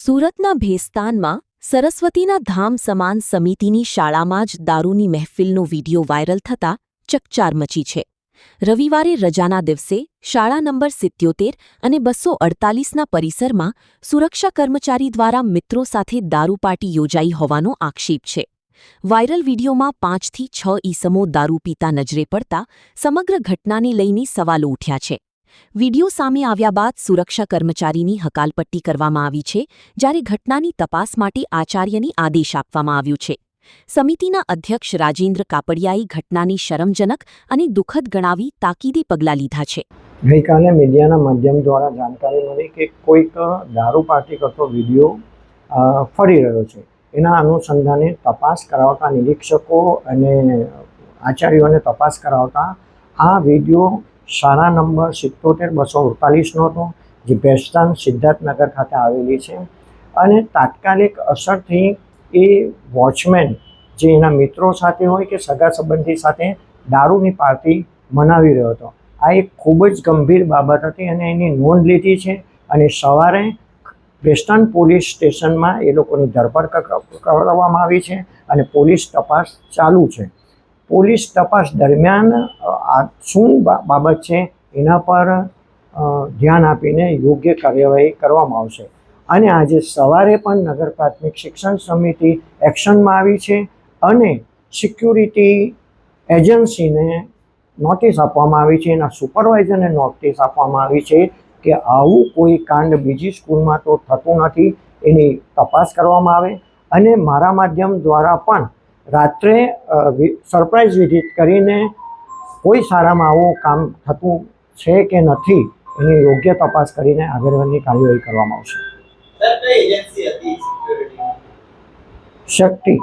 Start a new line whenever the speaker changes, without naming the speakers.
સુરતના ભેસ્તાનમાં સરસ્વતીના ધામ સમાન સમિતિની શાળામાં જ દારૂની મહેફિલનો વીડિયો વાયરલ થતા ચકચાર મચી છે। રવિવારે રજાના દિવસે શાળા નંબર 77 અને 248ના પરિસરમાં સુરક્ષા કર્મચારી દ્વારા મિત્રો સાથે દારૂ પાર્ટી યોજાઈ હોવાનો આક્ષેપ છે। વાયરલ વીડિયોમાં 5થી 6 ઈસમો દારૂ પીતા નજરે પડતા સમગ્ર ઘટનાને લઈને સવાલો ઉઠ્યા છે। વીડિયો સામે આવ્યા બાદ સુરક્ષા કર્મચારીની હકાલપટ્ટી કરવામાં આવી છે, જ્યારે ઘટનાની તપાસ માટે આચાર્યની આદેશ આપવામાં આવ્યો છે। સમિતિના અધ્યક્ષ રાજેન્દ્ર કાપડિયાએ ઘટનાની શરમજનક અને દુઃખદ ગણાવી તાકીદે પગલાં લીધા છે।
ગઈકાલે મીડિયાના માધ્યમ દ્વારા જાણકારી મળી કે કોઈક દારૂ પાર્ટી કરતો વિડીયો ફરી રહ્યો છે। એના અનુસંધાને તપાસ કરાવતા નિરીક્ષકો અને આચાર્યોને તપાસ કરાવતા આ વિડીયો શાળા નંબર 77-248નો હતો, જે ભેસ્તાન સિદ્ધાર્થનગર ખાતે આવેલી છે। અને તાત્કાલિક અસરથી એ વોચમેન જે એના મિત્રો સાથે હોય કે સગા સંબંધી સાથે દારૂની પાર્ટી મનાવી રહ્યો હતો। આ એક ખૂબ જ ગંભીર બાબત હતી અને એની નોંધ લીધી છે અને સવારે ભેસ્તાન પોલીસ સ્ટેશનમાં એ લોકોની ધરપકડ કરવામાં આવી છે અને પોલીસ તપાસ ચાલુ છે। પોલીસ તપાસ દરમિયાન આ શું બાબત છે એના પર ધ્યાન આપીને યોગ્ય કાર્યવાહી કરવામાં આવશે। અને આજે સવારે પણ નગર પ્રાથમિક શિક્ષણ સમિતિ એક્શનમાં આવી છે અને સિક્યુરિટી એજન્સીને નોટિસ આપવામાં આવી છે, એના સુપરવાઇઝરને નોટિસ આપવામાં આવી છે કે આવું કોઈ કાંડ બીજી સ્કૂલમાં તો થતું નથી, એની તપાસ કરવામાં આવે। અને મારા માધ્યમ દ્વારા પણ રાત્રે સરપ્રાઇઝ વિઝિટ કરીને કોઈ શાળામાં આવું કામ થતું છે કે નથી એની યોગ્ય તપાસ કરીને આગળની કાર્યવાહી કરવામાં આવશે। શક્તિ।